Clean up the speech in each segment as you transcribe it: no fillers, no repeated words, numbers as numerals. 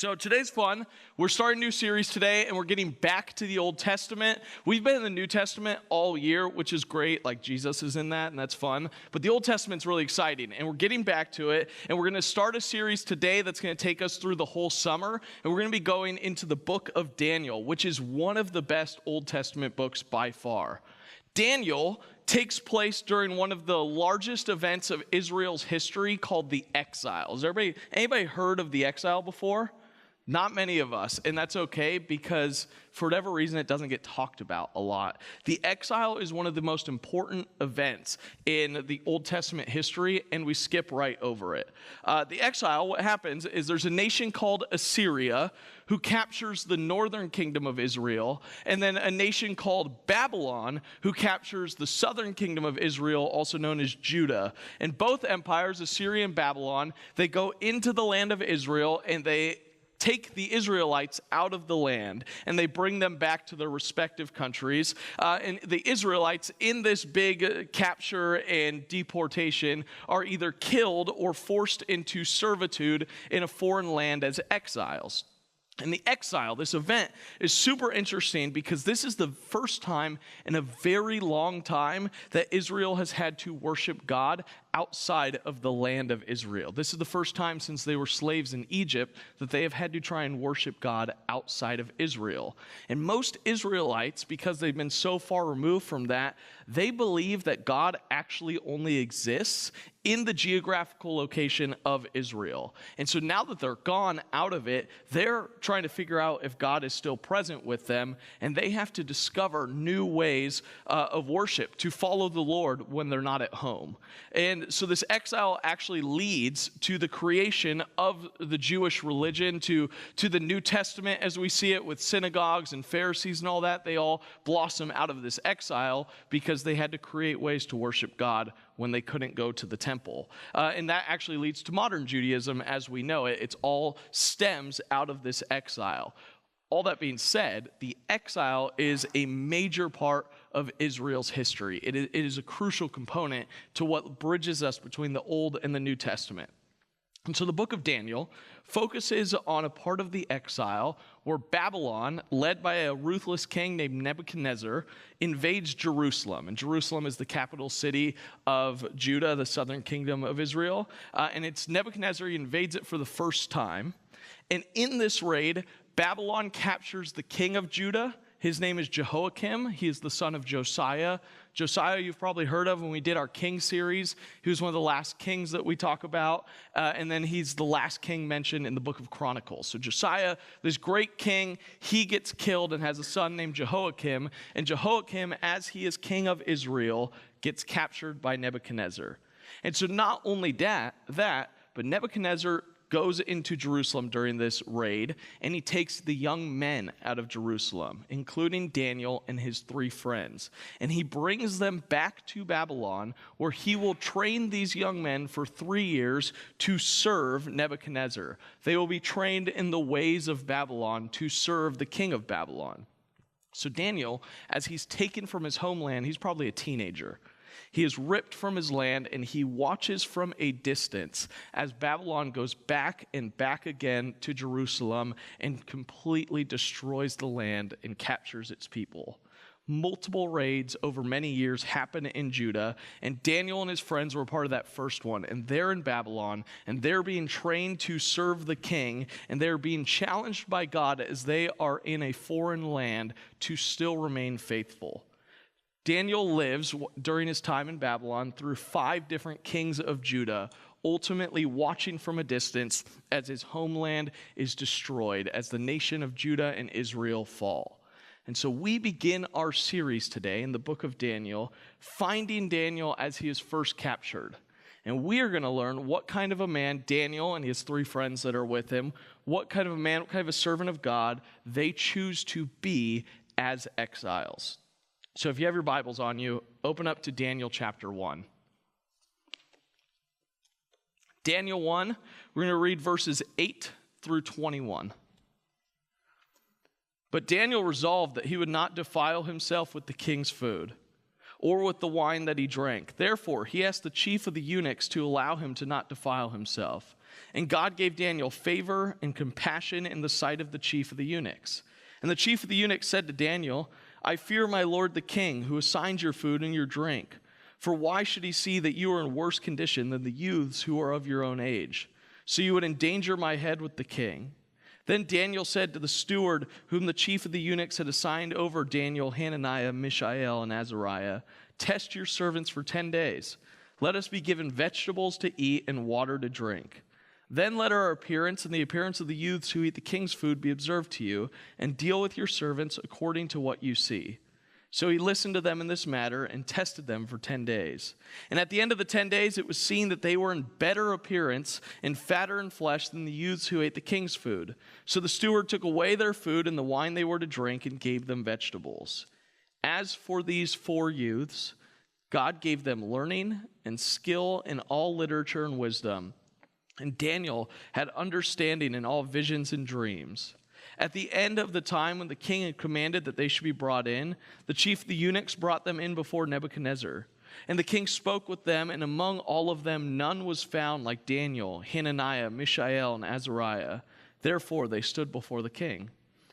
So today's fun. We're starting a new series today, and we're getting back to the Old Testament. We've been in the New Testament all year, which is great. Like, Jesus is in that, and that's fun. But the Old Testament's really exciting, and we're getting back to it. And we're going to start a series today that's going to take us through the whole summer. And we're going to be going into the book of Daniel, which is one of the best Old Testament books by far. Daniel takes place during one of the largest events of Israel's history called the exile. Has anybody heard of the exile before? Not many of us, and that's okay because for whatever reason it doesn't get talked about a lot. The exile is one of the most important events in the Old Testament history, and we skip right over it. The exile, what happens is there's a nation called Assyria who captures the northern kingdom of Israel, and then a nation called Babylon who captures the southern kingdom of Israel, also known as Judah. And both empires, Assyria and Babylon, they go into the land of Israel and they take the Israelites out of the land, and they bring them back to their respective countries. And the Israelites in this big capture and deportation are either killed or forced into servitude in a foreign land as exiles. And the exile, this event, is super interesting because this is the first time in a very long time that Israel has had to worship God outside of the land of Israel. This is the first time since they were slaves in Egypt that they have had to try and worship God outside of Israel. And most Israelites, because they've been so far removed from that, they believe that God actually only exists in the geographical location of Israel. And so now that they're gone out of it, they're trying to figure out if God is still present with them, and they have to discover new ways of worship to follow the Lord when they're not at home. And so this exile actually leads to the creation of the Jewish religion, to the New Testament as we see it with synagogues and Pharisees and all that. They all blossom out of this exile because they had to create ways to worship God when they couldn't go to the temple. And that actually leads to modern Judaism as we know it. It's all stems out of this exile. All that being said, the exile is a major part of Israel's history. It is a crucial component to what bridges us between the Old and the New Testament. And so the book of Daniel focuses on a part of the exile where Babylon, led by a ruthless king named Nebuchadnezzar, invades Jerusalem. And Jerusalem is the capital city of Judah, the southern kingdom of Israel. And it's Nebuchadnezzar, he invades it for the first time. And in this raid, Babylon captures the king of Judah. His name is Jehoiakim. He is the son of Josiah. Josiah, you've probably heard of when we did our king series. He was one of the last kings that we talk about. And then he's the last king mentioned in the book of Chronicles. So Josiah, this great king, he gets killed and has a son named Jehoiakim. And Jehoiakim, as he is king of Israel, gets captured by Nebuchadnezzar. And so not only that, but Nebuchadnezzar goes into Jerusalem during this raid, and he takes the young men out of Jerusalem, including Daniel and his 3 friends. And he brings them back to Babylon, where he will train these young men for 3 years to serve Nebuchadnezzar. They will be trained in the ways of Babylon to serve the king of Babylon. So Daniel, as he's taken from his homeland, he's probably a teenager. He is ripped from his land, and he watches from a distance as Babylon goes back and back again to Jerusalem and completely destroys the land and captures its people. Multiple raids over many years happen in Judah, and Daniel and his friends were part of that first one, and they're in Babylon, and they're being trained to serve the king, and they're being challenged by God as they are in a foreign land to still remain faithful. Daniel lives during his time in Babylon through 5 different kings of Judah, ultimately watching from a distance as his homeland is destroyed, as the nation of Judah and Israel fall. And so we begin our series today in the book of Daniel, finding Daniel as he is first captured. And we are going to learn what kind of a man Daniel and his 3 friends that are with him, what kind of a man, what kind of a servant of God they choose to be as exiles. So if you have your Bibles on you, open up to Daniel chapter 1. Daniel 1, we're going to read verses 8 through 21. But Daniel resolved that he would not defile himself with the king's food, or with the wine that he drank. Therefore, he asked the chief of the eunuchs to allow him to not defile himself. And God gave Daniel favor and compassion in the sight of the chief of the eunuchs. And the chief of the eunuchs said to Daniel, I fear my lord the king, who assigns your food and your drink. For why should he see that you are in worse condition than the youths who are of your own age? So you would endanger my head with the king. Then Daniel said to the steward, whom the chief of the eunuchs had assigned over Daniel, Hananiah, Mishael, and Azariah, test your servants for 10 days. Let us be given vegetables to eat and water to drink. Then let our appearance and the appearance of the youths who eat the king's food be observed to you, and deal with your servants according to what you see. So he listened to them in this matter and tested them for 10 days. And at the end of the 10 days, it was seen that they were in better appearance and fatter in flesh than the youths who ate the king's food. So the steward took away their food and the wine they were to drink and gave them vegetables. As for these 4 youths, God gave them learning and skill in all literature and wisdom. And Daniel had understanding in all visions and dreams. At the end of the time when the king had commanded that they should be brought in, the chief of the eunuchs brought them in before Nebuchadnezzar. And the king spoke with them, and among all of them none was found like Daniel, Hananiah, Mishael, and Azariah. Therefore they stood before the king.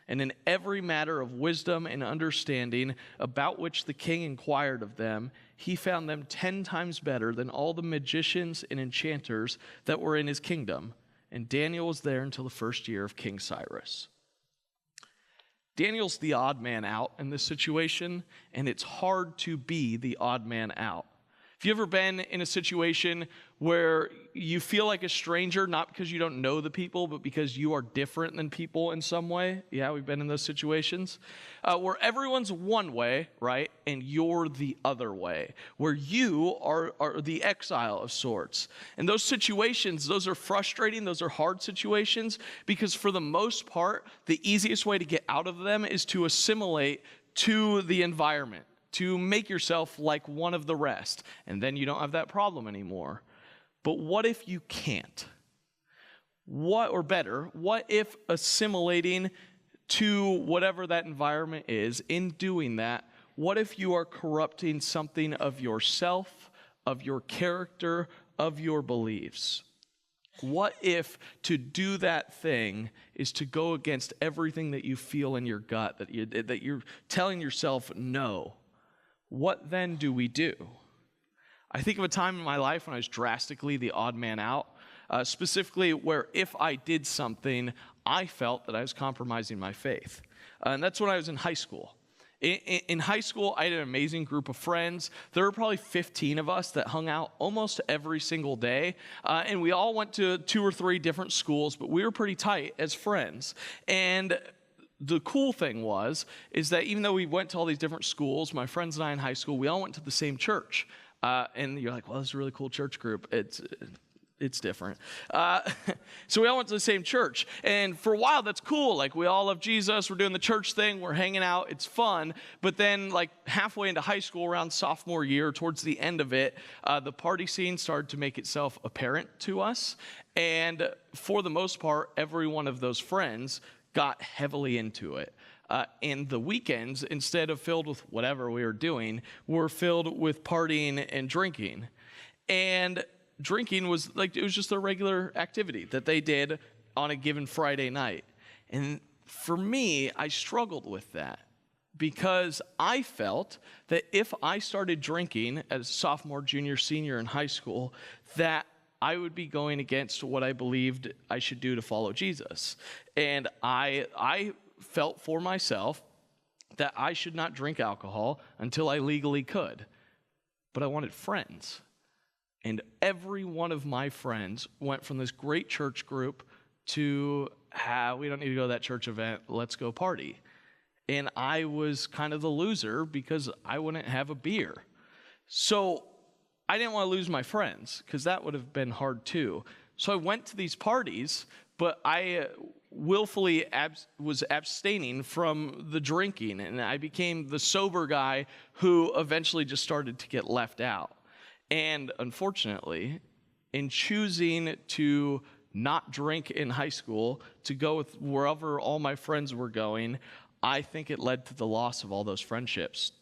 And in every matter of wisdom and understanding about which the king inquired of them, he found them 10 times better than all the magicians and enchanters that were in his kingdom. And Daniel was there until the first year of King Cyrus. Daniel's the odd man out in this situation, and it's hard to be the odd man out. Have you ever been in a situation where you feel like a stranger, not because you don't know the people, but because you are different than people in some way? Yeah, we've been in those situations. Where everyone's one way, right, and you're the other way. Where you are the exile of sorts. And those situations, those are frustrating, those are hard situations, because for the most part, the easiest way to get out of them is to assimilate to the environment, to make yourself like one of the rest, and then you don't have that problem anymore. But what if you can't? What if assimilating to whatever that environment is, in doing that, what if you are corrupting something of yourself, of your character, of your beliefs? What if to do that thing is to go against everything that you feel in your gut, that you're telling yourself no? What then do we do? I think of a time in my life when I was drastically the odd man out, specifically where if I did something, I felt that I was compromising my faith. And that's when I was in high school. In high school, I had an amazing group of friends. There were probably 15 of us that hung out almost every single day. And we all went to 2 or 3 different schools, but we were pretty tight as friends. And the cool thing is that even though we went to all these different schools, my friends and I in high school, we all went to the same church. And you're like, well, this is a really cool church group. It's different. So we all went to the same church. And for a while, that's cool. Like, we all love Jesus. We're doing the church thing. We're hanging out. It's fun. But then, like, halfway into high school, around sophomore year, towards the end of it, the party scene started to make itself apparent to us. And for the most part, every one of those friends got heavily into it. And the weekends, instead of filled with whatever we were doing, were filled with partying and drinking. And drinking was it was just a regular activity that they did on a given Friday night. And for me, I struggled with that because I felt that if I started drinking as sophomore, junior, senior in high school, that I would be going against what I believed I should do to follow Jesus. And I felt for myself that I should not drink alcohol until I legally could. But I wanted friends. And every one of my friends went from this great church group to, we don't need to go to that church event, let's go party. And I was kind of the loser because I wouldn't have a beer. So I didn't want to lose my friends because that would have been hard too. So I went to these parties, but I willfully was abstaining from the drinking, and I became the sober guy who eventually just started to get left out. And unfortunately, in choosing to not drink in high school, to go with wherever all my friends were going, I think it led to the loss of all those friendships.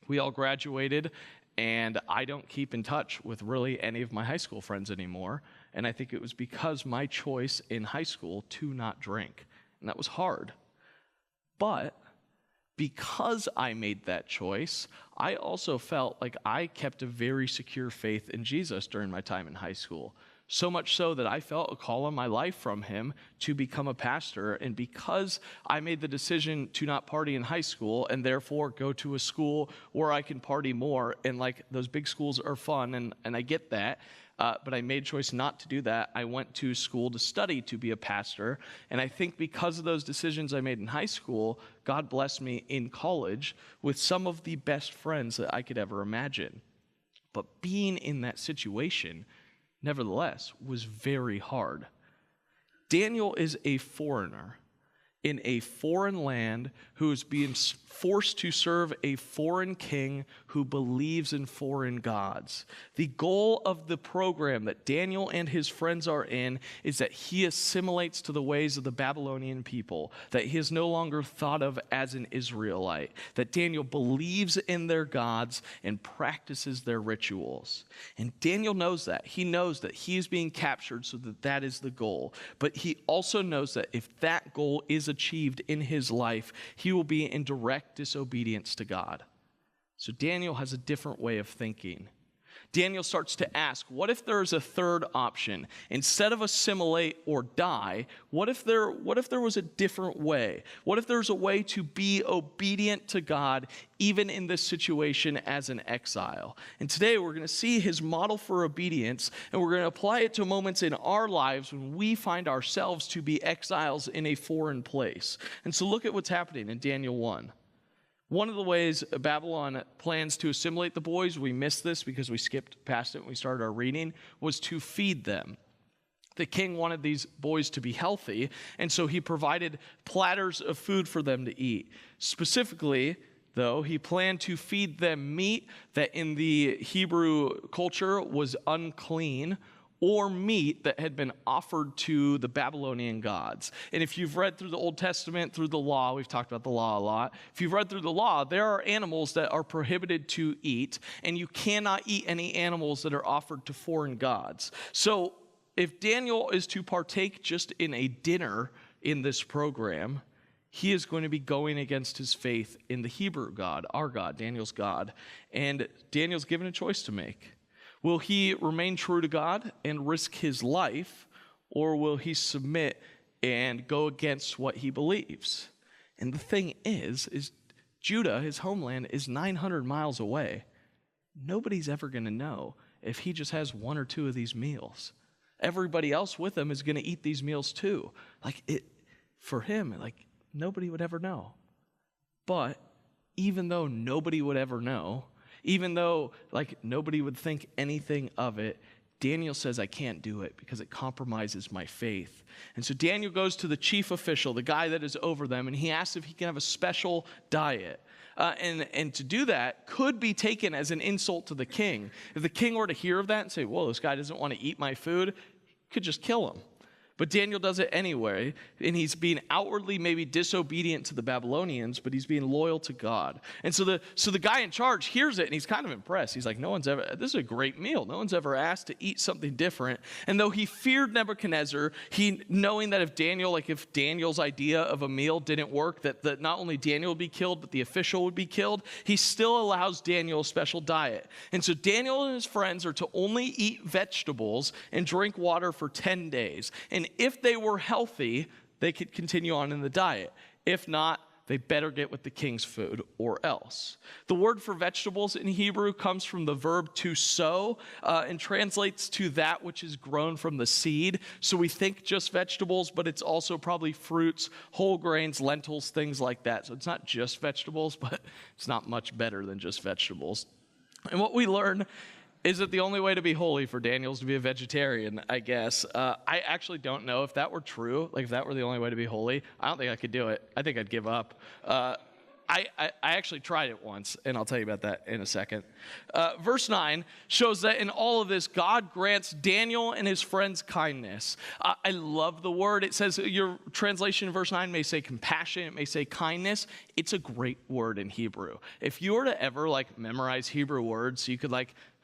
We all graduated, and I don't keep in touch with really any of my high school friends anymore. And I think it was because my choice in high school to not drink. And that was hard. But because I made that choice, I also felt like I kept a very secure faith in Jesus during my time in high school. So much so that I felt a call on my life from him to become a pastor. And because I made the decision to not party in high school and therefore go to a school where I can party more, and like those big schools are fun, and I get that, but I made a choice not to do that. I went to school to study to be a pastor. And I think because of those decisions I made in high school, God blessed me in college with some of the best friends that I could ever imagine. But being in that situation, nevertheless, was very hard. Daniel is a foreigner in a foreign land who is being forced to serve a foreign king who believes in foreign gods. The goal of the program that Daniel and his friends are in is that he assimilates to the ways of the Babylonian people, that he is no longer thought of as an Israelite, that Daniel believes in their gods and practices their rituals. And Daniel knows that. He knows that he is being captured so that that is the goal. But he also knows that if that goal is achieved in his life, he will be in direct disobedience to God. So Daniel has a different way of thinking. Daniel starts to ask, what if there is a third option? Instead of assimilate or die, what if there was a different way? What if there's a way to be obedient to God even in this situation as an exile? And today we're going to see his model for obedience, and we're going to apply it to moments in our lives when we find ourselves to be exiles in a foreign place. And so look at what's happening in Daniel 1. One of the ways Babylon plans to assimilate the boys, we missed this because we skipped past it when we started our reading, was to feed them. The king wanted these boys to be healthy, and so he provided platters of food for them to eat. Specifically, though, he planned to feed them meat that in the Hebrew culture was unclean, or meat that had been offered to the Babylonian gods. And if you've read through the Old Testament, through the law, we've talked about the law a lot. If you've read through the law, there are animals that are prohibited to eat, and you cannot eat any animals that are offered to foreign gods. So if Daniel is to partake just in a dinner in this program, he is going to be going against his faith in the Hebrew God, our God, Daniel's God. And Daniel's given a choice to make. Will he remain true to God and risk his life, or will he submit and go against what he believes? And the thing is Judah, his homeland, is 900 miles away. Nobody's ever going to know if he just has one or two of these meals. Everybody else with him is going to eat these meals too. For him, nobody would ever know. But even though nobody would ever know, even though nobody would think anything of it, Daniel says, I can't do it because it compromises my faith. And so Daniel goes to the chief official, the guy that is over them, and he asks if he can have a special diet. And to do that could be taken as an insult to the king. If the king were to hear of that and say, whoa, this guy doesn't want to eat my food, he could just kill him. But Daniel does it anyway, and he's being outwardly maybe disobedient to the Babylonians, but he's being loyal to God. And so the guy in charge hears it, and he's kind of impressed. He's like, this is a great meal. No one's ever asked to eat something different. And though he feared Nebuchadnezzar, knowing that if Daniel's idea of a meal didn't work, that not only Daniel would be killed, but the official would be killed, he still allows Daniel a special diet. And so Daniel and his friends are to only eat vegetables and drink water for 10 days. And if they were healthy, they could continue on in the diet. If not, they better get with the king's food or else. The word for vegetables in Hebrew comes from the verb to sow and translates to that which is grown from the seed. So we think just vegetables, but it's also probably fruits, whole grains, lentils, things like that. So it's not just vegetables, but it's not much better than just vegetables. And what we learn is it the only way to be holy for Daniel's to be a vegetarian, I guess? I actually don't know if that were true, if that were the only way to be holy. I don't think I could do it. I think I'd give up. I actually tried it once, and I'll tell you about that in a second. Verse 9 shows that in all of this, God grants Daniel and his friends kindness. I love the word. It says, your translation in verse 9 may say compassion, it may say kindness. It's a great word in Hebrew. If you were to ever memorize Hebrew words so you could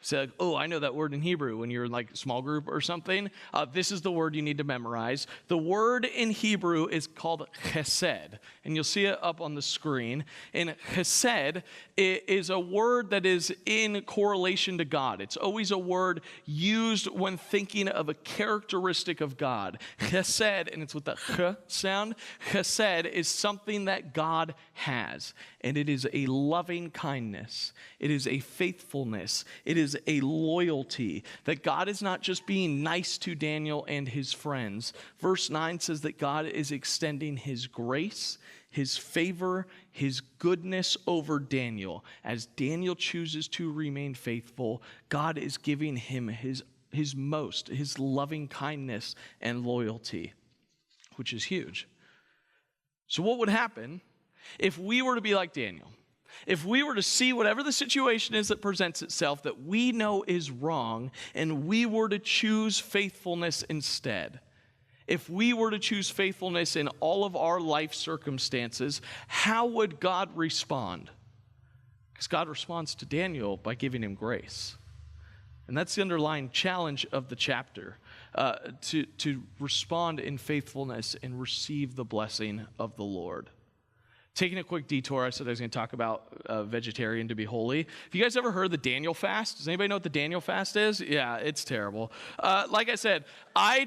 Say, like, oh, I know that word in Hebrew when you're in like a small group or something. This is the word you need to memorize. The word in Hebrew is called chesed, and you'll see it up on the screen. And chesed is a word that is in correlation to God. It's always a word used when thinking of a characteristic of God. Chesed, and it's with the ch sound. Chesed is something that God has, and it is a loving kindness. It is a faithfulness. It is a loyalty, that God is not just being nice to Daniel and his friends. Verse 9 says that God is extending his grace, his favor, his goodness over Daniel. As Daniel chooses to remain faithful, God is giving him his loving kindness and loyalty, which is huge. So what would happen if we were to be like Daniel? If we were to see whatever the situation is that presents itself that we know is wrong, and we were to choose faithfulness instead? If we were to choose faithfulness in all of our life circumstances, how would God respond? Because God responds to Daniel by giving him grace. And that's the underlying challenge of the chapter, to respond in faithfulness and receive the blessing of the Lord. Taking a quick detour, I said I was going to talk about vegetarian to be holy. Have you guys ever heard the Daniel fast? Does anybody know what the Daniel fast is? Yeah, it's terrible. Like I said, I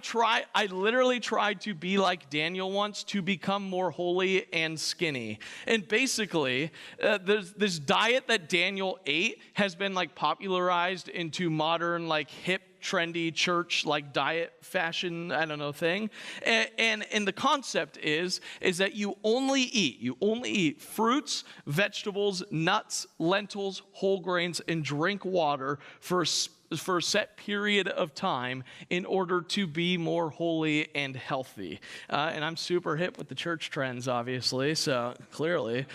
literally tried to be like Daniel once, to become more holy and skinny. And basically, there's this diet that Daniel ate has been like popularized into modern like hip trendy church like diet fashion, I don't know, thing. And the concept is that you only eat fruits, vegetables, nuts, lentils, whole grains, and drink water for a set period of time in order to be more holy and healthy. And I'm super hip with the church trends, obviously, so clearly.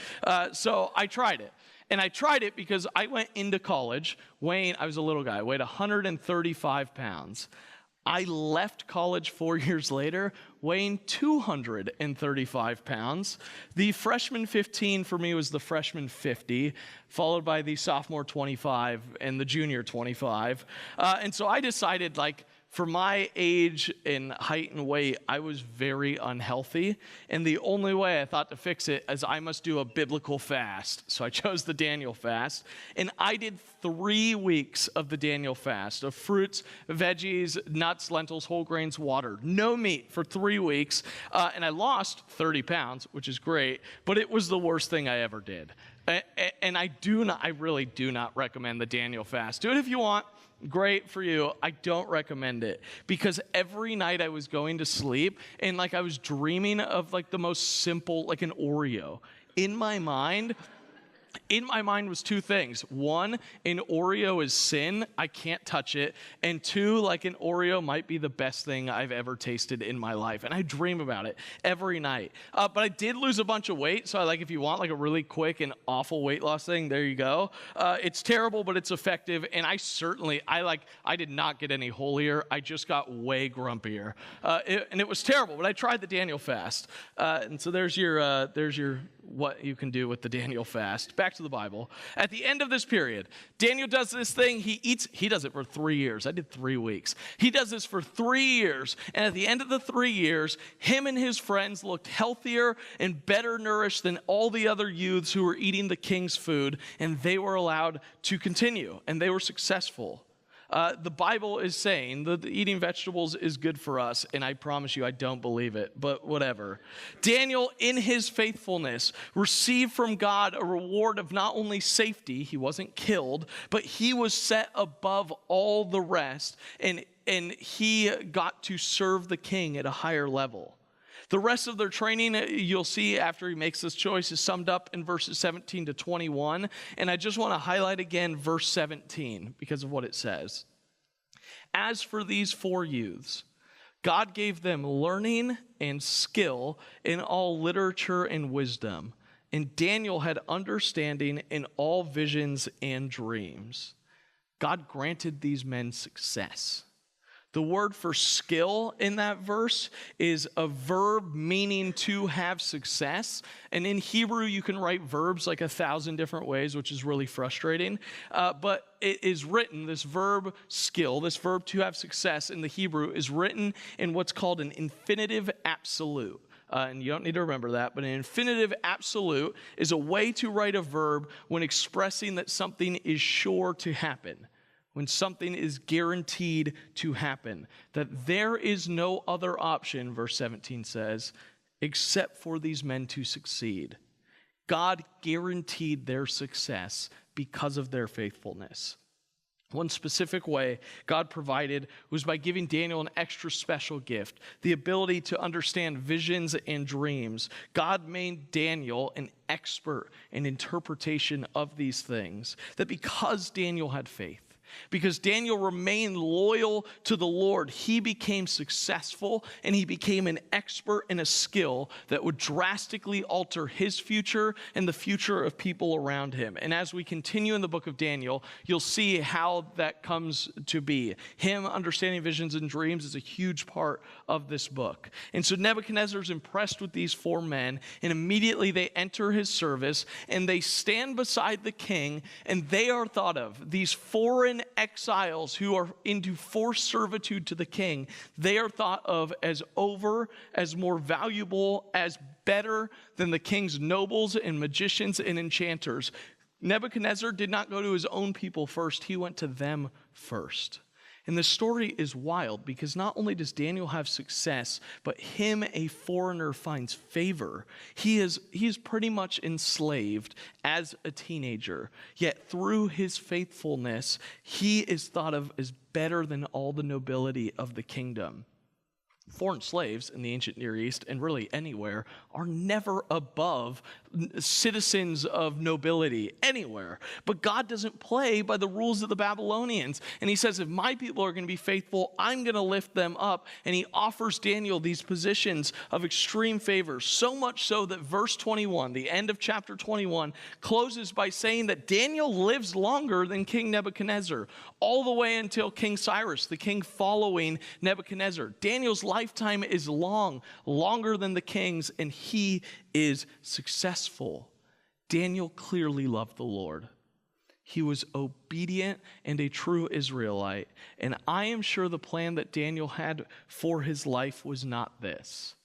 So I tried it. And I tried it because I went into college I was a little guy, weighed 135 pounds. I left college 4 years later weighing 235 pounds. The freshman 15 for me was the freshman 50, followed by the sophomore 25 and the junior 25. And so I decided, like, for my age and height and weight, I was very unhealthy. And the only way I thought to fix it is I must do a biblical fast. So I chose the Daniel fast. And I did 3 weeks of the Daniel fast of fruits, veggies, nuts, lentils, whole grains, water. No meat for 3 weeks. And I lost 30 pounds, which is great. But it was the worst thing I ever did. And I really do not recommend the Daniel fast. Do it if you want. Great for you. I don't recommend it, because every night I was going to sleep and like I was dreaming of like the most simple, like an Oreo. In my mind was 2 things. 1, an Oreo is sin. I can't touch it. And 2, like an Oreo might be the best thing I've ever tasted in my life. And I dream about it every night. But I did lose a bunch of weight. So if you want like a really quick and awful weight loss thing, there you go. It's terrible, but it's effective. And I did not get any holier. I just got way grumpier. And it was terrible, but I tried the Daniel fast. And so there's your what you can do with the Daniel fast. Back to the Bible. At the end of this period, Daniel does this thing. He does it for 3 years. I did 3 weeks. He does this for 3 years. And at the end of the 3 years, him and his friends looked healthier and better nourished than all the other youths who were eating the king's food. And they were allowed to continue. And they were successful. The Bible is saying that eating vegetables is good for us, and I promise you I don't believe it, but whatever. Daniel, in his faithfulness, received from God a reward of not only safety, he wasn't killed, but he was set above all the rest, and he got to serve the king at a higher level. The rest of their training, you'll see after he makes this choice, is summed up in verses 17 to 21. And I just want to highlight again verse 17 because of what it says. As for these 4 youths, God gave them learning and skill in all literature and wisdom. And Daniel had understanding in all visions and dreams. God granted these men success. The word for skill in that verse is a verb meaning to have success. And in Hebrew, you can write verbs like 1,000 different ways, which is really frustrating. But it is written, this verb skill, this verb to have success in the Hebrew is written in what's called an infinitive absolute. And you don't need to remember that, but an infinitive absolute is a way to write a verb when expressing that something is sure to happen. When something is guaranteed to happen, that there is no other option, verse 17 says, except for these men to succeed. God guaranteed their success because of their faithfulness. One specific way God provided was by giving Daniel an extra special gift, the ability to understand visions and dreams. God made Daniel an expert in interpretation of these things, that because Daniel had faith, because Daniel remained loyal to the Lord, he became successful and he became an expert in a skill that would drastically alter his future and the future of people around him. And as we continue in the book of Daniel, you'll see how that comes to be. Him understanding visions and dreams is a huge part of this book. And so Nebuchadnezzar is impressed with these 4 men, and immediately they enter his service and they stand beside the king, and they are thought of, these foreign exiles who are into forced servitude to the king, they are thought of as more valuable, as better than the king's nobles and magicians and enchanters. Nebuchadnezzar did not go to his own people first, he went to them first. And the story is wild because not only does Daniel have success, but him, a foreigner, finds favor. He is pretty much enslaved as a teenager, yet through his faithfulness, he is thought of as better than all the nobility of the kingdom. Foreign slaves in the ancient Near East, and really anywhere, are never above citizens of nobility anywhere. But God doesn't play by the rules of the Babylonians. And he says, if my people are going to be faithful, I'm going to lift them up. And he offers Daniel these positions of extreme favor, so much so that verse 21, the end of chapter 21, closes by saying that Daniel lives longer than King Nebuchadnezzar, all the way until King Cyrus, the king following Nebuchadnezzar. Daniel's lifetime is longer than the king's, and he is successful. Daniel clearly loved the Lord. He was obedient and a true Israelite. And I am sure the plan that Daniel had for his life was not this.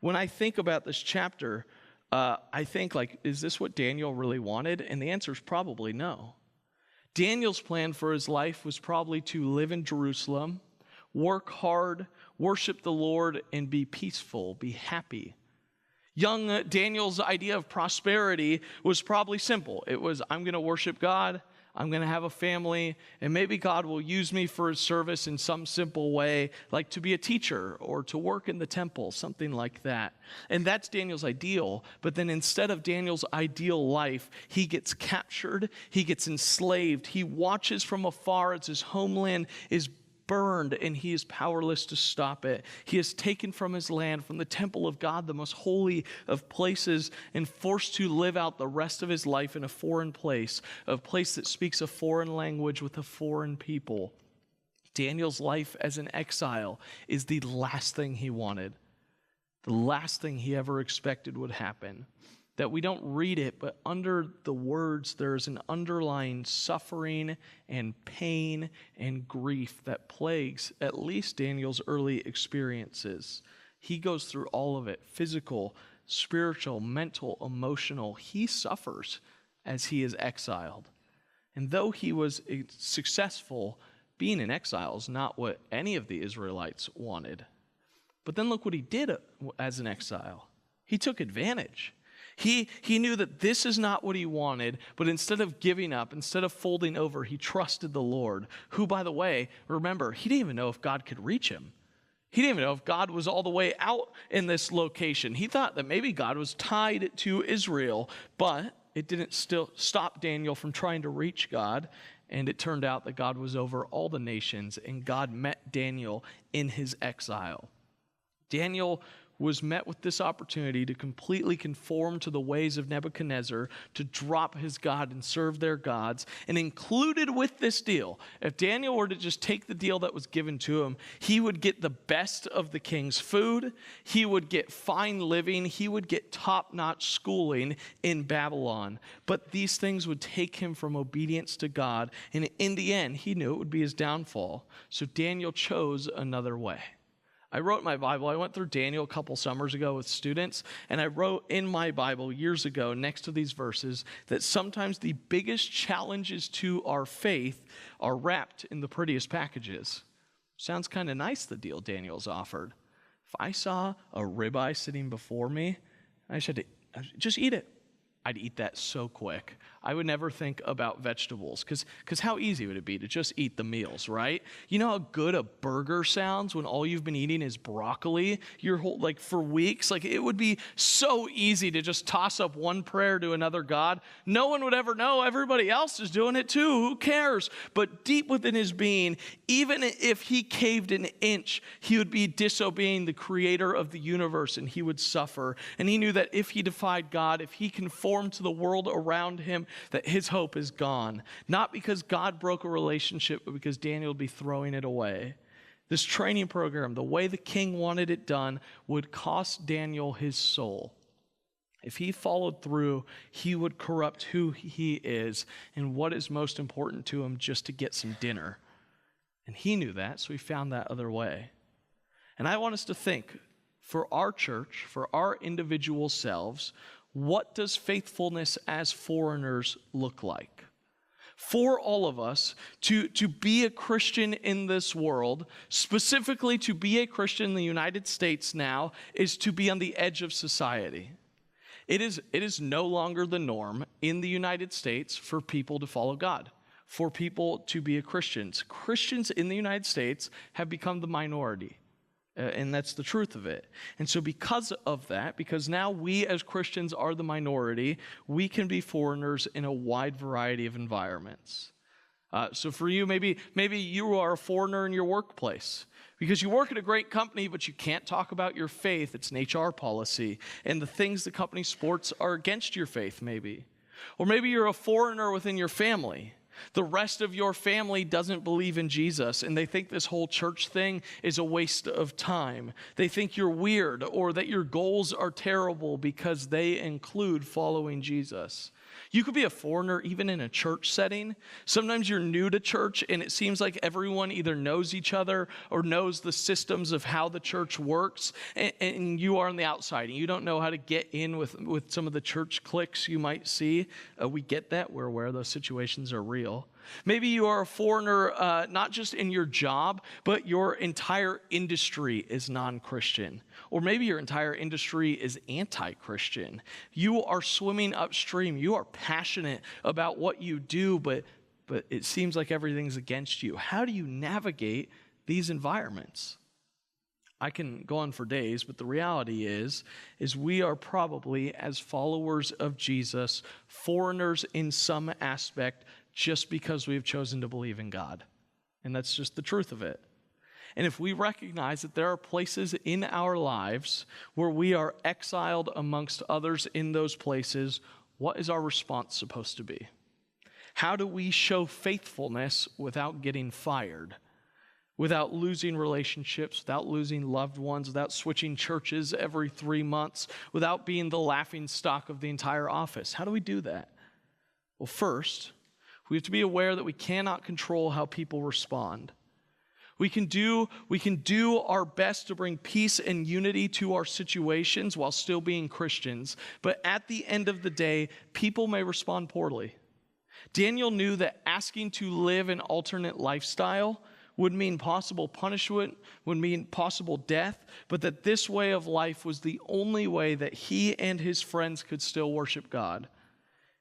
When I think about this chapter, I think, is this what Daniel really wanted? And the answer is probably no. Daniel's plan for his life was probably to live in Jerusalem, work hard, worship the Lord, and be peaceful, be happy. Young Daniel's idea of prosperity was probably simple. It was, I'm going to worship God, I'm going to have a family, and maybe God will use me for his service in some simple way, like to be a teacher or to work in the temple, something like that. And that's Daniel's ideal. But then instead of Daniel's ideal life, he gets captured, he gets enslaved, he watches from afar as his homeland is burned, and he is powerless to stop it. He is taken from his land, from the temple of God, the most holy of places, and forced to live out the rest of his life in a foreign place, a place that speaks a foreign language with a foreign people. Daniel's life as an exile is the last thing he wanted, the last thing he ever expected would happen. That we don't read it, but under the words, there's an underlying suffering and pain and grief that plagues at least Daniel's early experiences. He goes through all of it, physical, spiritual, mental, emotional. He suffers as he is exiled. And though he was successful, being in exile is not what any of the Israelites wanted. But then look what he did as an exile. He took advantage. He knew that this is not what he wanted, but instead of giving up, instead of folding over, he trusted the Lord, who, by the way, remember, he didn't even know if God could reach him. He didn't even know if God was all the way out in this location. He thought that maybe God was tied to Israel, but it didn't still stop Daniel from trying to reach God, and it turned out that God was over all the nations, and God met Daniel in his exile. Daniel was met with this opportunity to completely conform to the ways of Nebuchadnezzar, to drop his God and serve their gods. And included with this deal, if Daniel were to just take the deal that was given to him, he would get the best of the king's food, he would get fine living, he would get top-notch schooling in Babylon. But these things would take him from obedience to God, and in the end, he knew it would be his downfall. So Daniel chose another way. I wrote my Bible. I went through Daniel a couple summers ago with students, and I wrote in my Bible years ago next to these verses that sometimes the biggest challenges to our faith are wrapped in the prettiest packages. Sounds kind of nice, the deal Daniel's offered. If I saw a ribeye sitting before me, I should just eat it. I'd eat that so quick. I would never think about vegetables because how easy would it be to just eat the meals, right? You know how good a burger sounds when all you've been eating is broccoli your whole, like for weeks? Like it would be so easy to just toss up one prayer to another God. No one would ever know. Everybody else is doing it too. Who cares? But deep within his being, even if he caved an inch, he would be disobeying the creator of the universe and he would suffer. And he knew that if he defied God, if he conformed to the world around him, that his hope is gone. Not because God broke a relationship, but because Daniel would be throwing it away. This training program, the way the king wanted it done, would cost Daniel his soul. If he followed through, he would corrupt who he is and what is most important to him just to get some dinner. And he knew that, so he found that other way. And I want us to think, for our church, for our individual selves, what does faithfulness as foreigners look like? For all of us, to be a Christian in this world, specifically to be a Christian in the United States now, is to be on the edge of society. It is no longer the norm in the United States for people to follow God, for people to be a Christians. Christians in the United States have become the minority. And that's the truth of it. And so because of that, because now we as Christians are the minority, we can be foreigners in a wide variety of environments. So for you, maybe you are a foreigner in your workplace because you work at a great company, but you can't talk about your faith. It's an HR policy. And the things the company supports are against your faith, maybe. Or maybe you're a foreigner within your family. The rest of your family doesn't believe in Jesus, and they think this whole church thing is a waste of time. They think you're weird or that your goals are terrible because they include following Jesus. You could be a foreigner even in a church setting. Sometimes you're new to church and it seems like everyone either knows each other or knows the systems of how the church works, and you are on the outside and you don't know how to get in with some of the church cliques you might see. We get that. We're aware those situations are real. Maybe you are a foreigner, not just in your job, but your entire industry is non-Christian. Or maybe your entire industry is anti-Christian. You are swimming upstream. You are passionate about what you do, but it seems like everything's against you. How do you navigate these environments? I can go on for days, but the reality is we are probably, as followers of Jesus, foreigners in some aspect just because we have chosen to believe in God. And that's just the truth of it. And if we recognize that there are places in our lives where we are exiled amongst others in those places, what is our response supposed to be? How do we show faithfulness without getting fired? Without losing relationships, without losing loved ones, without switching churches every 3 months, without being the laughing stock of the entire office? How do we do that? Well, first, we have to be aware that we cannot control how people respond. We can do our best to bring peace and unity to our situations while still being Christians, but at the end of the day, people may respond poorly. Daniel knew that asking to live an alternate lifestyle would mean possible punishment, would mean possible death, but that this way of life was the only way that he and his friends could still worship God.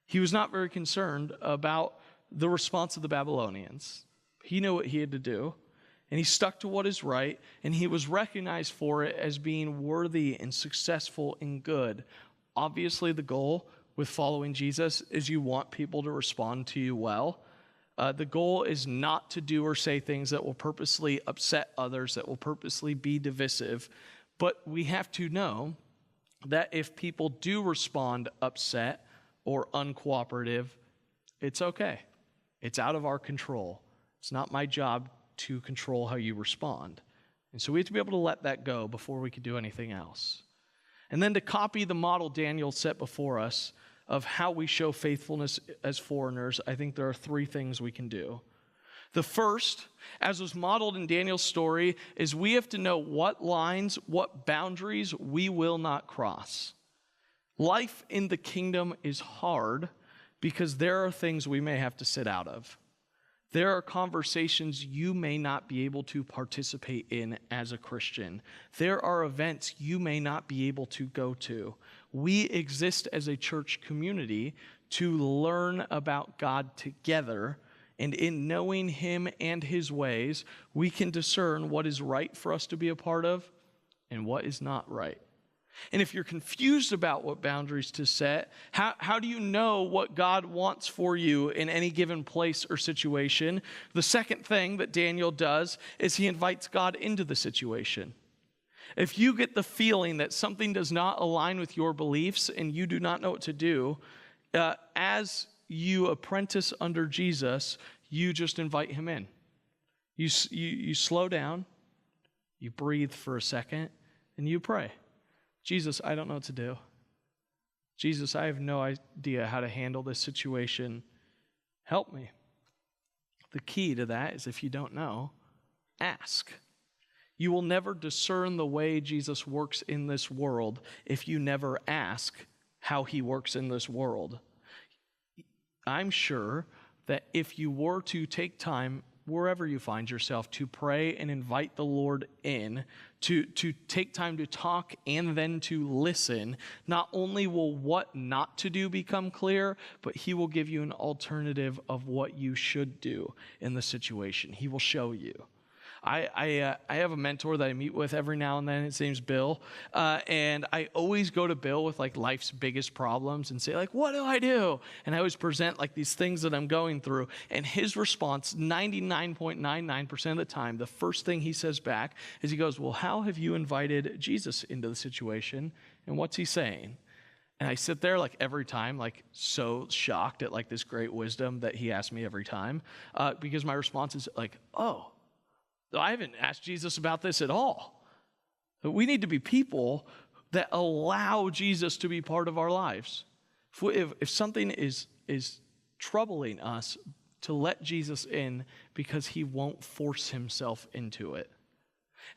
He was not very concerned about the response of the Babylonians. He knew what he had to do, and he stuck to what is right, and he was recognized for it as being worthy and successful and good. Obviously, the goal with following Jesus is you want people to respond to you well. The goal is not to do or say things that will purposely upset others, that will purposely be divisive, But we have to know that if people do respond upset or uncooperative, it's okay. It's out of our control. It's not my job to control how you respond. And so we have to be able to let that go before we can do anything else. And then to copy the model Daniel set before us of how we show faithfulness as foreigners, I think there are three things we can do. The first, as was modeled in Daniel's story, is we have to know what lines, what boundaries we will not cross. Life in the kingdom is hard because there are things we may have to sit out of. There are conversations you may not be able to participate in as a Christian. There are events you may not be able to go to. We exist as a church community to learn about God together, and in knowing him and his ways, we can discern what is right for us to be a part of and what is not right. And if you're confused about what boundaries to set, how do you know what God wants for you in any given place or situation? The second thing that Daniel does is he invites God into the situation. If you get the feeling that something does not align with your beliefs and you do not know what to do, as you apprentice under Jesus, you just invite him in. You slow down, you breathe for a second, and you pray. Jesus, I don't know what to do. Jesus, I have no idea how to handle this situation. Help me. The key to that is if you don't know, ask. You will never discern the way Jesus works in this world if you never ask how he works in this world. I'm sure that if you were to take time, wherever you find yourself, to pray and invite the Lord in, to take time to talk and then to listen, not only will what not to do become clear, but he will give you an alternative of what you should do in the situation. He will show you. I have a mentor that I meet with every now and then. His name's Bill. And I always go to Bill with like life's biggest problems and say like, what do I do? And I always present like these things that I'm going through. And his response, 99.99% of the time, the first thing he says back is he goes, well, how have you invited Jesus into the situation? And what's he saying? And I sit there like every time, like so shocked at like this great wisdom that he asks me every time. Because my response is like, oh, I haven't asked Jesus about this at all. We need to be people that allow Jesus to be part of our lives. If something is troubling us, to let Jesus in because he won't force himself into it.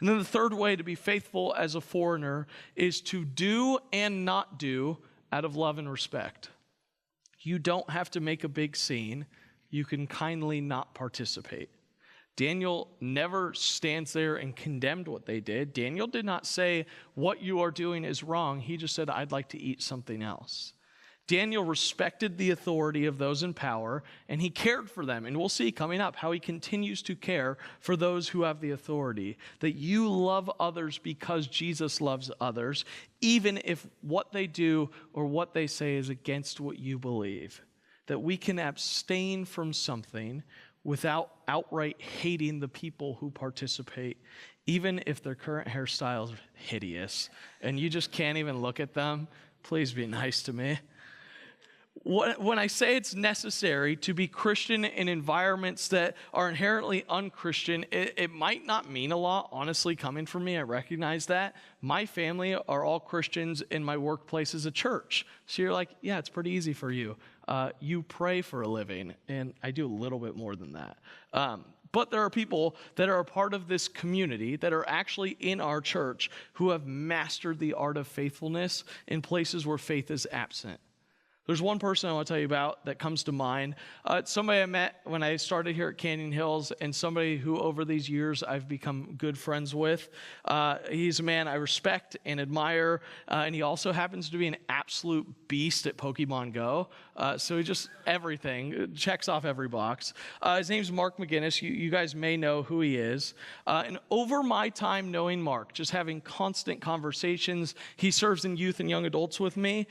And then the third way to be faithful as a foreigner is to do and not do out of love and respect. You don't have to make a big scene. You can kindly not participate. Daniel never stands there and condemned what they did. Daniel did not say, what you are doing is wrong. He just said, I'd like to eat something else. Daniel respected the authority of those in power, and he cared for them. And we'll see coming up how he continues to care for those who have the authority. That you love others because Jesus loves others, even if what they do or what they say is against what you believe. That we can abstain from something without outright hating the people who participate, even if their current hairstyle is hideous and you just can't even look at them. Please be nice to me. When I say it's necessary to be Christian in environments that are inherently unchristian, it might not mean a lot, honestly, coming from me. I recognize that. My family are all Christians, and my workplace is a church. So you're like, yeah, it's pretty easy for you. You pray for a living, and I do a little bit more than that. But there are people that are a part of this community that are actually in our church who have mastered the art of faithfulness in places where faith is absent. There's one person I want to tell you about that comes to mind. It's somebody I met when I started here at Canyon Hills, and somebody who over these years I've become good friends with. He's a man I respect and admire, and he also happens to be an absolute beast at Pokemon Go. So he just, everything, checks off every box. His name's Mark McGinnis. You guys may know who he is. And over my time knowing Mark, just having constant conversations, he serves in youth and young adults with me.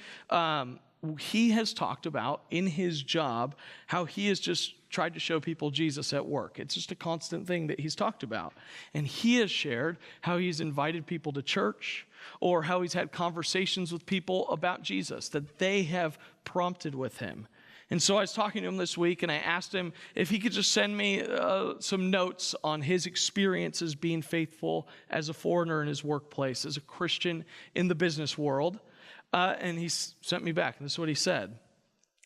He has talked about in his job how he is just tried to show people Jesus at work. It's just a constant thing that he's talked about. And he has shared how he's invited people to church or how he's had conversations with people about Jesus that they have prompted with him. And so I was talking to him this week, and I asked him if he could just send me some notes on his experiences being faithful as a foreigner in his workplace, as a Christian in the business world. And he sent me back, and this is what he said.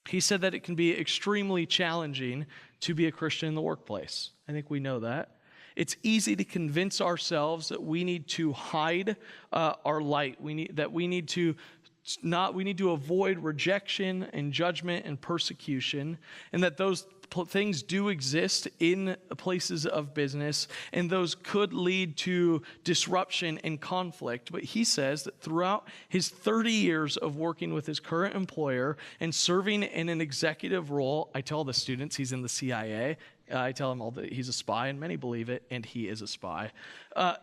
He said that it can be extremely challenging to be a Christian in the workplace. I think we know that. It's easy to convince ourselves that we need to hide our light. We need to avoid rejection and judgment and persecution, and that those things do exist in places of business, and those could lead to disruption and conflict. But he says that throughout his 30 years of working with his current employer and serving in an executive role, I tell the students he's in the CIA. I tell them all that he's a spy, and many believe it, and he is a spy.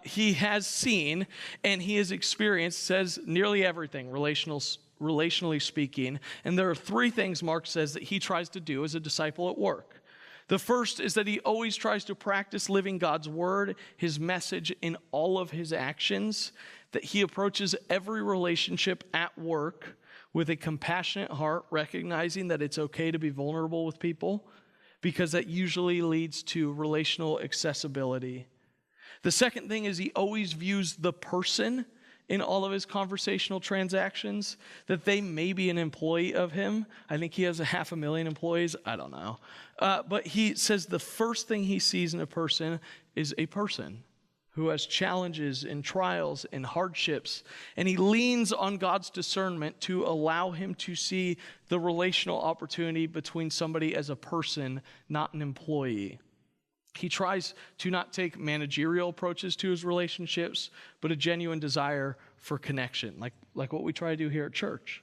He has seen and he has experienced, says, nearly everything, relationally speaking. And there are three things Mark says that he tries to do as a disciple at work. The first is that he always tries to practice living God's word, his message in all of his actions, that he approaches every relationship at work with a compassionate heart, recognizing that it's okay to be vulnerable with people, because that usually leads to relational accessibility. The second thing is he always views the person in all of his conversational transactions, that they may be an employee of him. I think he has 500,000 employees. I don't know. But he says the first thing he sees in a person is a person who has challenges and trials and hardships, and he leans on God's discernment to allow him to see the relational opportunity between somebody as a person, not an employee. He tries to not take managerial approaches to his relationships, but a genuine desire for connection, like what we try to do here at church.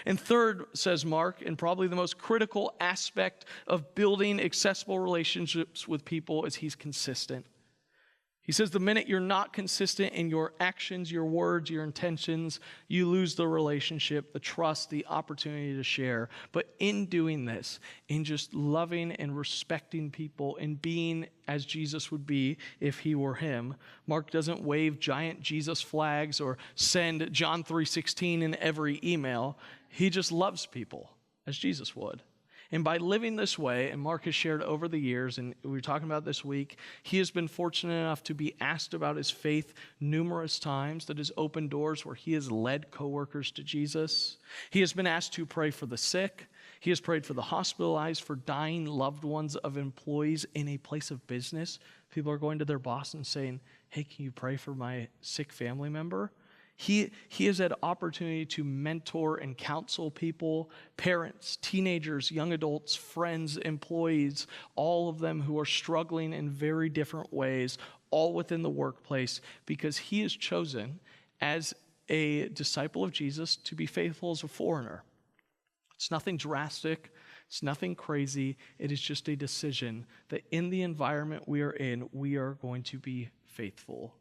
And third, says Mark, and probably the most critical aspect of building accessible relationships with people is he's consistent. He says the minute you're not consistent in your actions, your words, your intentions, you lose the relationship, the trust, the opportunity to share. But in doing this, in just loving and respecting people and being as Jesus would be if he were him, Mark doesn't wave giant Jesus flags or send John 3:16 in every email. He just loves people as Jesus would. And by living this way, and Mark has shared over the years, and we were talking about this week, he has been fortunate enough to be asked about his faith numerous times, that has opened doors where he has led coworkers to Jesus. He has been asked to pray for the sick. He has prayed for the hospitalized, for dying loved ones of employees in a place of business. People are going to their boss and saying, hey, can you pray for my sick family member? He has had opportunity to mentor and counsel people, parents, teenagers, young adults, friends, employees, all of them who are struggling in very different ways, all within the workplace, because he has chosen as a disciple of Jesus to be faithful as a foreigner. It's nothing drastic. It's nothing crazy. It is just a decision that in the environment we are in, we are going to be faithful.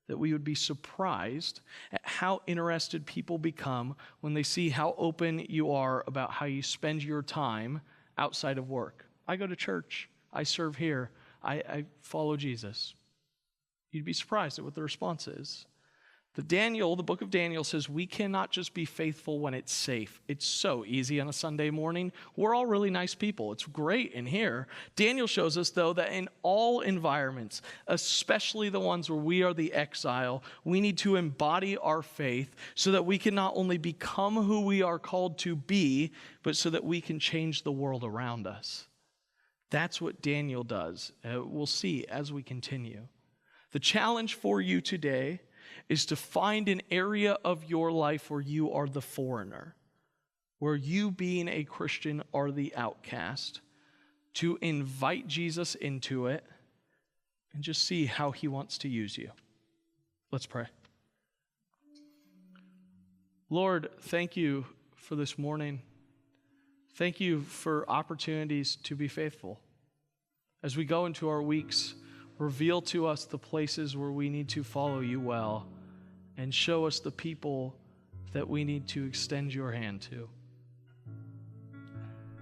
That we would be surprised at how interested people become when they see how open you are about how you spend your time outside of work. I go to church. I serve here. I follow Jesus. You'd be surprised at what the response is. The book of Daniel says we cannot just be faithful when it's safe. It's so easy on a Sunday morning. We're all really nice people. It's great in here. Daniel shows us, though, that in all environments, especially the ones where we are the exile, we need to embody our faith so that we can not only become who we are called to be, but so that we can change the world around us. That's what Daniel does. We'll see as we continue. The challenge for you today is to find an area of your life where you are the foreigner, where you being a Christian are the outcast, to invite Jesus into it and just see how he wants to use you. Let's pray. Lord, thank you for this morning. Thank you for opportunities to be faithful. As we go into our weeks, reveal to us the places where we need to follow you well, and show us the people that we need to extend your hand to.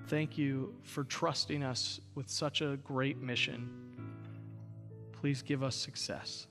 thank you for trusting us with such a great mission. Please give us success.